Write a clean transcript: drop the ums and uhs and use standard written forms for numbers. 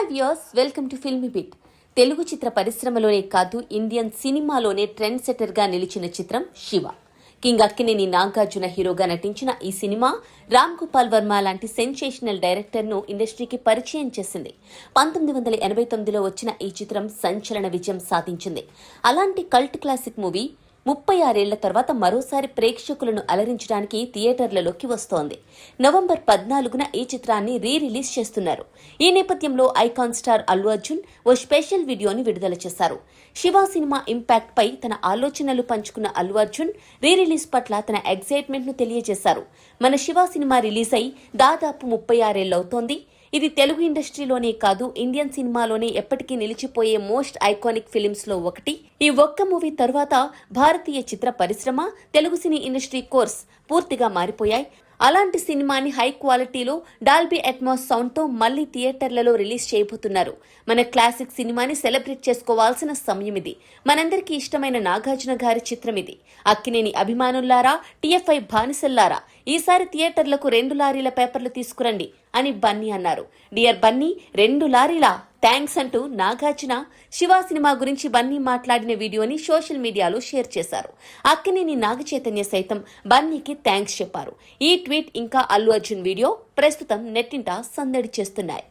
Hi viewers, welcome to filmy bit. Telugu చిత్ర పరిశ్రమలోనే కాదు, ఇండియన్ సినిమాలోనే ట్రెండ్ సెట్టర్గా నిలిచిన చిత్రం శివ. కింగ్ అక్కినేని నాగార్జున హీరోగా నటించిన ఈ సినిమా రామ్ గోపాల్ వర్మ లాంటి సెన్సేషనల్ డైరెక్టర్ను ఇండస్ట్రీకి పరిచయం చేసింది. 1989లో వచ్చిన ఈ చిత్రం సంచలన విజయం సాధించింది. అలాంటి కల్ట్ క్లాసిక్ మూవీ 36 తర్వాత మరోసారి ప్రేక్షకులను అలరించడానికి థియేటర్లలోకి వస్తోంది. నవంబర్ 14న ఈ చిత్రాన్ని రిలీజ్ చేస్తున్నారు. ఈ నేపథ్యంలో ఐకాన్ స్టార్ అల్లు అర్జున్ ఓ స్పెషల్ వీడియోని విడుదల చేశారు. శివ సినిమా ఇంపాక్ట్ పై తన ఆలోచనలు పంచుకున్న అల్లు అర్జున్ రిలీజ్ పట్ల తన ఎక్సైట్మెంట్ ను తెలియజేశారు. మన శివ సినిమా రిలీజ్ అయి దాదాపు 36 ఏళ్లవుతోంది. ఇది తెలుగు ఇండస్ట్రీలోనే కాదు, ఇండియన్ సినిమాలోనే ఎప్పటికీ నిలిచిపోయే మోస్ట్ ఐకానిక్ ఫిలిమ్స్ లో ఒకటి. ఈ ఒక్క మూవీ తరువాత భారతీయ చిత్ర పరిశ్రమ, తెలుగు సినీ ఇండస్ట్రీ కోర్స్ పూర్తిగా మారిపోయాయి. అలాంటి సినిమాని హై క్వాలిటీలో డాల్బీ అట్మాస్ సౌండ్ తో మళ్లీ థియేటర్లలో రిలీజ్ చేయబోతున్నారు. మన క్లాసిక్ సినిమాని సెలబ్రేట్ చేసుకోవాల్సిన సమయం ఇది. మనందరికీ ఇష్టమైన నాగార్జున గారి చిత్రం ఇది. అక్కినేని అభిమానుల్లారా, టీఎఫ్ఐ బానిసల్లారా, ఈసారి థియేటర్లకు 2 లారీల పేపర్లు తీసుకురండి అని బన్నీ అన్నారు. డియర్ బన్నీ, 2 లారీలా? థ్యాంక్స్ అంటూ నాగార్జున శివ సినిమా గురించి బన్నీ మాట్లాడిన వీడియోని సోషల్ మీడియాలో షేర్ చేశారు. అక్కినేని నాగ చైతన్య సైతం బన్నీకి థ్యాంక్స్ చెప్పారు. ఈ ట్వీట్ ఇంకా అల్లు అర్జున్ వీడియో ప్రస్తుతం నెట్టింట సందడి చేస్తున్నాయి.